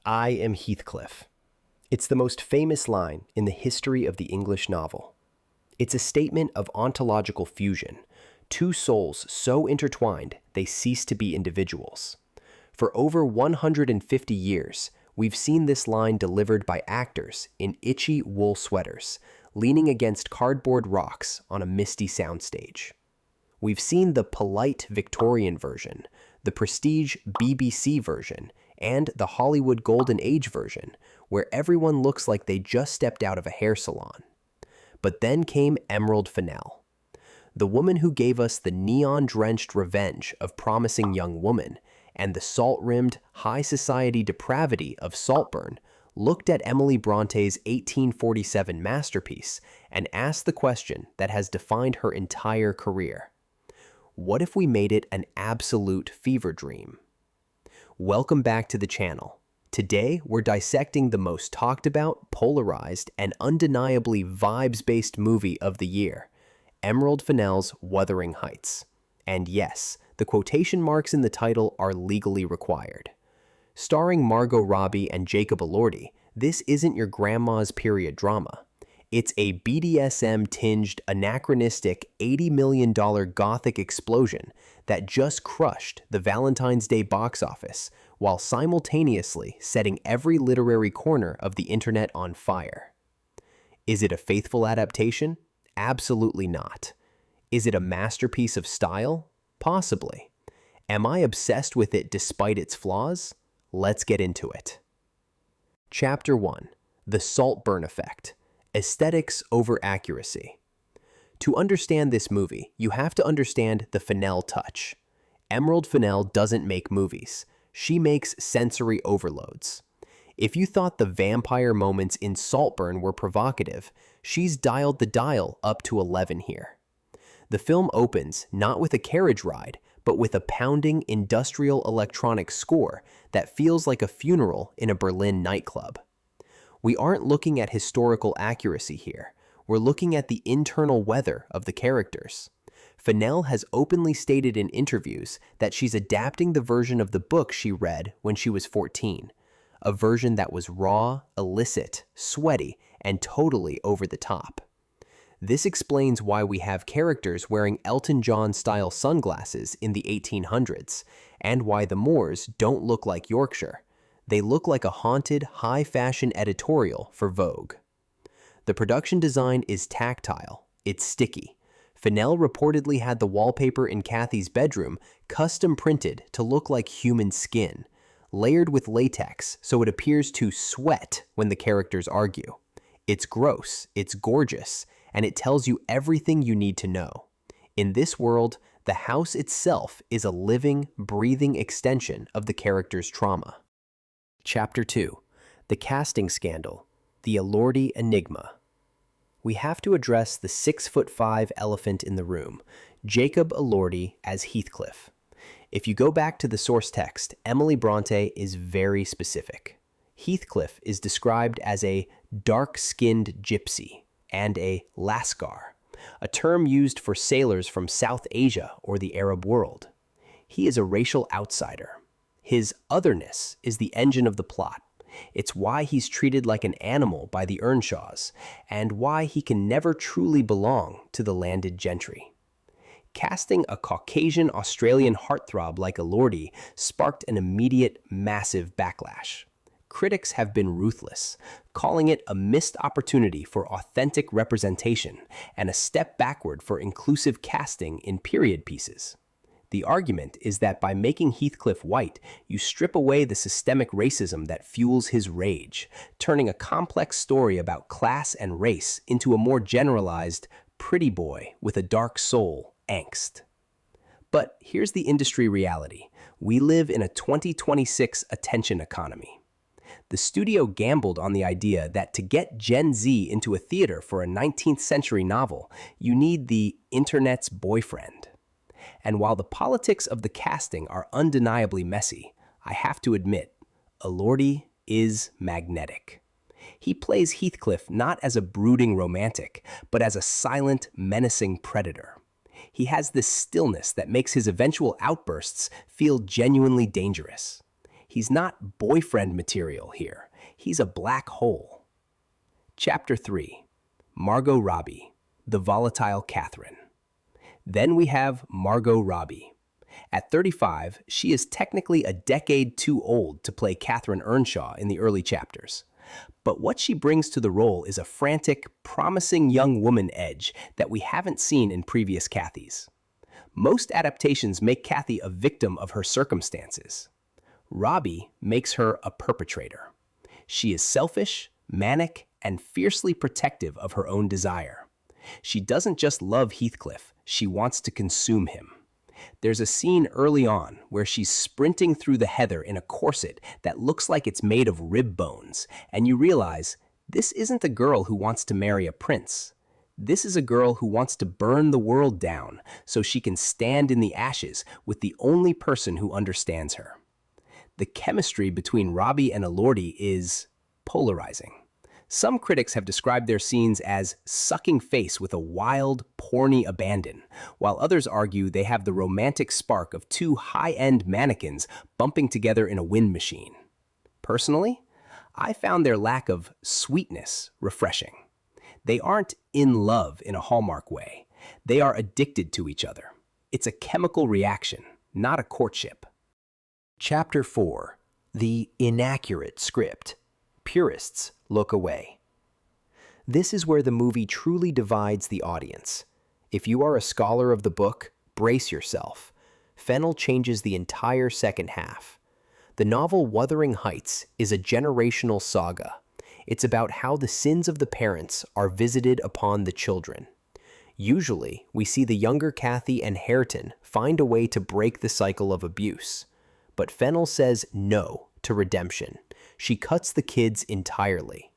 I am Heathcliff. It's the most famous line in the history of the English novel. It's a statement of ontological fusion, two souls so intertwined they cease to be individuals. For over 150 years, we've seen this line delivered by actors in itchy wool sweaters, leaning against cardboard rocks on a misty soundstage. We've seen the polite Victorian version, the prestige BBC version, and the Hollywood Golden Age version, where everyone looks like they just stepped out of a hair salon. But then came Emerald Fennell, the woman who gave us the neon-drenched revenge of Promising Young Woman and the salt-rimmed, high society depravity of Saltburn, looked at Emily Bronte's 1847 masterpiece and asked the question that has defined her entire career. What if we made it an absolute fever dream? Welcome back to the channel. Today, we're dissecting the most talked about, polarized, and undeniably vibes-based movie of the year, Emerald Fennell's Wuthering Heights. And yes, the quotation marks in the title are legally required. Starring Margot Robbie and Jacob Elordi, this isn't your grandma's period drama. It's a BDSM-tinged, anachronistic $80 million gothic explosion that just crushed the Valentine's Day box office while simultaneously setting every literary corner of the internet on fire. Is it a faithful adaptation? Absolutely not. Is it a masterpiece of style? Possibly. Am I obsessed with it despite its flaws? Let's get into it. Chapter 1. The Saltburn Effect. Aesthetics over accuracy. To understand this movie, you have to understand the Fennell touch. Emerald Fennell doesn't make movies. She makes sensory overloads. If you thought the vampire moments in Saltburn were provocative, she's dialed the dial up to 11 here. The film opens not with a carriage ride, but with a pounding industrial electronic score that feels like a funeral in a Berlin nightclub. We aren't looking at historical accuracy here. We're looking at the internal weather of the characters. Fennell has openly stated in interviews that she's adapting the version of the book she read when she was 14, a version that was raw, illicit, sweaty, and totally over the top. This explains why we have characters wearing Elton John-style sunglasses in the 1800s, and why the moors don't look like Yorkshire. They look like a haunted, high-fashion editorial for Vogue. The production design is tactile. It's sticky. Fennell reportedly had the wallpaper in Kathy's bedroom custom printed to look like human skin, layered with latex so it appears to sweat when the characters argue. It's gross, it's gorgeous, and it tells you everything you need to know. In this world, the house itself is a living, breathing extension of the character's trauma. Chapter 2. The Casting Scandal. The Elordi Enigma. We have to address the 6'5" elephant in the room, Jacob Elordi as Heathcliff. If you go back to the source text, Emily Bronte is very specific. Heathcliff is described as a dark-skinned gypsy and a lascar, a term used for sailors from South Asia or the Arab world. He is a racial outsider. His otherness is the engine of the plot. It's why he's treated like an animal by the Earnshaws, and why he can never truly belong to the landed gentry. Casting a Caucasian Australian heartthrob like Elordi sparked an immediate, massive backlash. Critics have been ruthless, calling it a missed opportunity for authentic representation and a step backward for inclusive casting in period pieces. The argument is that by making Heathcliff white, you strip away the systemic racism that fuels his rage, turning a complex story about class and race into a more generalized, pretty boy with a dark soul angst. But here's the industry reality. We live in a 2026 attention economy. The studio gambled on the idea that to get Gen Z into a theater for a 19th century novel, you need the internet's boyfriend. And while the politics of the casting are undeniably messy, I have to admit, Elordi is magnetic. He plays Heathcliff not as a brooding romantic, but as a silent, menacing predator. He has this stillness that makes his eventual outbursts feel genuinely dangerous. He's not boyfriend material here. He's a black hole. Chapter 3. Margot Robbie, the volatile Catherine. Then we have Margot Robbie. At 35, she is technically a decade too old to play Catherine Earnshaw in the early chapters. But what she brings to the role is a frantic, promising young woman edge that we haven't seen in previous Cathys. Most adaptations make Cathy a victim of her circumstances. Robbie makes her a perpetrator. She is selfish, manic, and fiercely protective of her own desire. She doesn't just love Heathcliff, she wants to consume him. There's a scene early on where she's sprinting through the heather in a corset that looks like it's made of rib bones, and you realize this isn't the girl who wants to marry a prince. This is a girl who wants to burn the world down so she can stand in the ashes with the only person who understands her. The chemistry between Robbie and Elordi is polarizing. Some critics have described their scenes as sucking face with a wild, porny abandon, while others argue they have the romantic spark of two high-end mannequins bumping together in a wind machine. Personally, I found their lack of sweetness refreshing. They aren't in love in a Hallmark way. They are addicted to each other. It's a chemical reaction, not a courtship. Chapter 4. The inaccurate script. Purists look away. This is where the movie truly divides the audience. If you are a scholar of the book, brace yourself. Fennel changes the entire second half. The novel Wuthering Heights is a generational saga. It's about how the sins of the parents are visited upon the children. Usually, we see the younger Cathy and Hareton find a way to break the cycle of abuse. But Fennel says no to redemption. She cuts the kids entirely.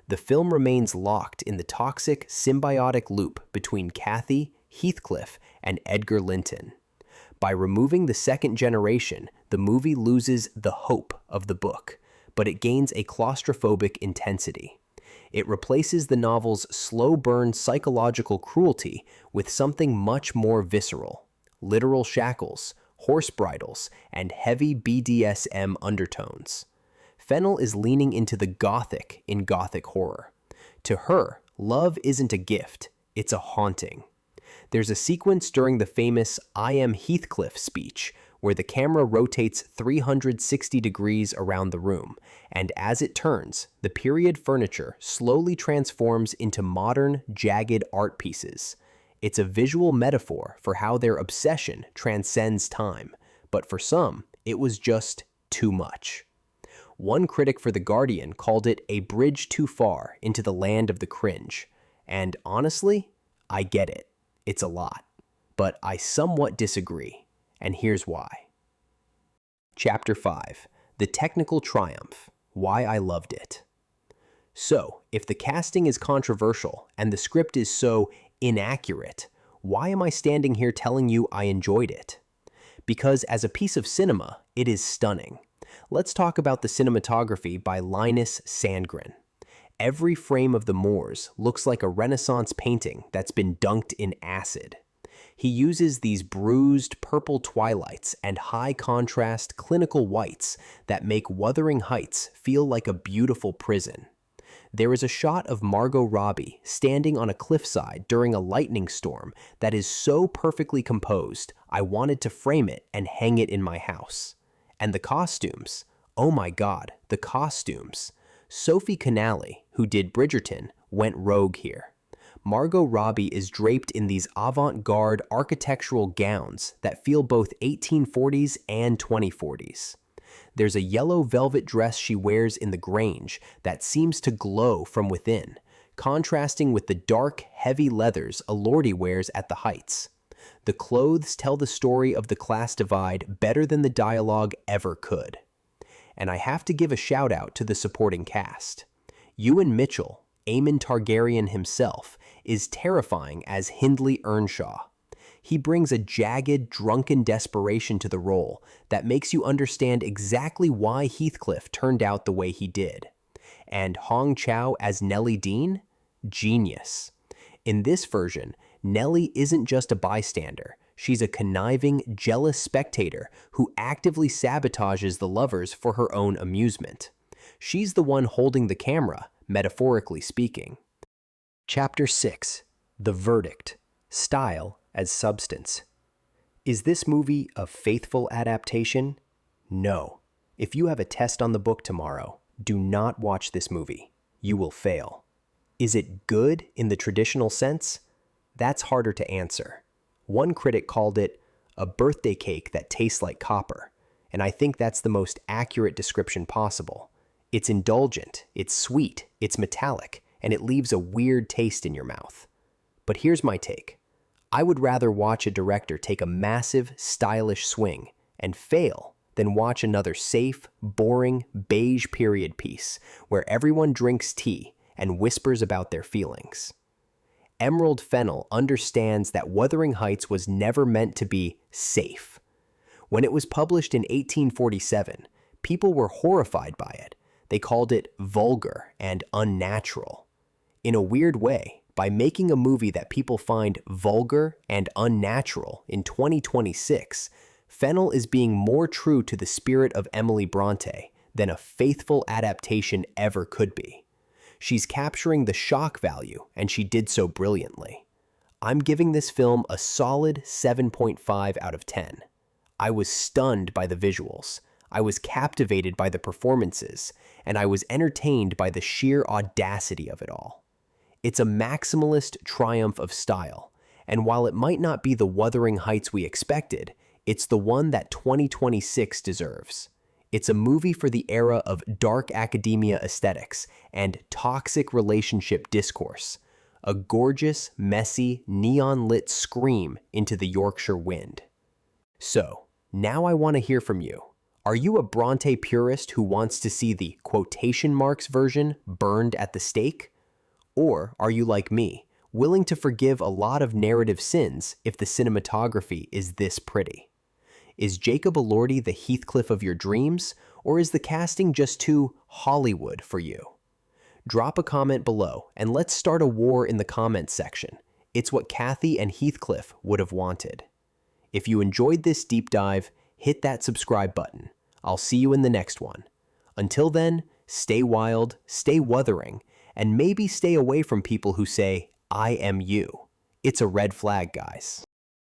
The film remains locked in the toxic, symbiotic loop between Cathy, Heathcliff, and Edgar Linton. By removing the second generation, the movie loses the hope of the book, but it gains a claustrophobic intensity. It replaces the novel's slow-burn psychological cruelty with something much more visceral: literal shackles, horse bridles, and heavy BDSM undertones. Fennel is leaning into the gothic in gothic horror. To her, love isn't a gift, it's a haunting. There's a sequence during the famous "I am Heathcliff" speech where the camera rotates 360 degrees around the room, and as it turns, the period furniture slowly transforms into modern, jagged art pieces. It's a visual metaphor for how their obsession transcends time, but for some, it was just too much. One critic for The Guardian called it a bridge too far into the land of the cringe. And honestly, I get it. It's a lot. But I somewhat disagree, and here's why. Chapter 5. The Technical Triumph. Why I Loved It. So, if the casting is controversial and the script is so inaccurate, why am I standing here telling you I enjoyed it? Because as a piece of cinema, it is stunning. Let's talk about the cinematography by Linus Sandgren. Every frame of the moors looks like a Renaissance painting that's been dunked in acid. He uses these bruised purple twilights and high-contrast clinical whites that make Wuthering Heights feel like a beautiful prison. There is a shot of Margot Robbie standing on a cliffside during a lightning storm that is so perfectly composed, I wanted to frame it and hang it in my house. And the costumes, oh my god, the costumes. Sophie Canale, who did Bridgerton, went rogue here. Margot Robbie is draped in these avant-garde architectural gowns that feel both 1840s and 2040s. There's a yellow velvet dress she wears in the Grange that seems to glow from within, contrasting with the dark, heavy leathers Elordi wears at the Heights. The clothes tell the story of the class divide better than the dialogue ever could. And I have to give a shout out to the supporting cast. Ewan Mitchell, Aemon Targaryen himself, is terrifying as Hindley Earnshaw. He brings a jagged, drunken desperation to the role that makes you understand exactly why Heathcliff turned out the way he did. And Hong Chow as Nellie Dean? Genius. In this version, Nellie isn't just a bystander. She's a conniving, jealous spectator who actively sabotages the lovers for her own amusement. She's the one holding the camera, metaphorically speaking. Chapter 6. The Verdict. Style as Substance. Is this movie a faithful adaptation? No. If you have a test on the book tomorrow, do not watch this movie. You will fail. Is it good in the traditional sense? That's harder to answer. One critic called it a birthday cake that tastes like copper, and I think that's the most accurate description possible. It's indulgent, it's sweet, it's metallic, and it leaves a weird taste in your mouth. But here's my take. I would rather watch a director take a massive, stylish swing and fail than watch another safe, boring, beige period piece where everyone drinks tea and whispers about their feelings. Emerald Fennell understands that Wuthering Heights was never meant to be safe. When it was published in 1847, people were horrified by it. They called it vulgar and unnatural. In a weird way, by making a movie that people find vulgar and unnatural in 2026, Fennell is being more true to the spirit of Emily Bronte than a faithful adaptation ever could be. She's capturing the shock value, and she did so brilliantly. I'm giving this film a solid 7.5 out of 10. I was stunned by the visuals, I was captivated by the performances, and I was entertained by the sheer audacity of it all. It's a maximalist triumph of style, and while it might not be the Wuthering Heights we expected, it's the one that 2026 deserves. It's a movie for the era of dark academia aesthetics and toxic relationship discourse. A gorgeous, messy, neon-lit scream into the Yorkshire wind. So, now I want to hear from you. Are you a Bronte purist who wants to see the quotation marks version burned at the stake? Or are you like me, willing to forgive a lot of narrative sins if the cinematography is this pretty? Is Jacob Elordi the Heathcliff of your dreams, or is the casting just too Hollywood for you? Drop a comment below, and let's start a war in the comments section. It's what Kathy and Heathcliff would have wanted. If you enjoyed this deep dive, hit that subscribe button. I'll see you in the next one. Until then, stay wild, stay wuthering, and maybe stay away from people who say, I am you. It's a red flag, guys.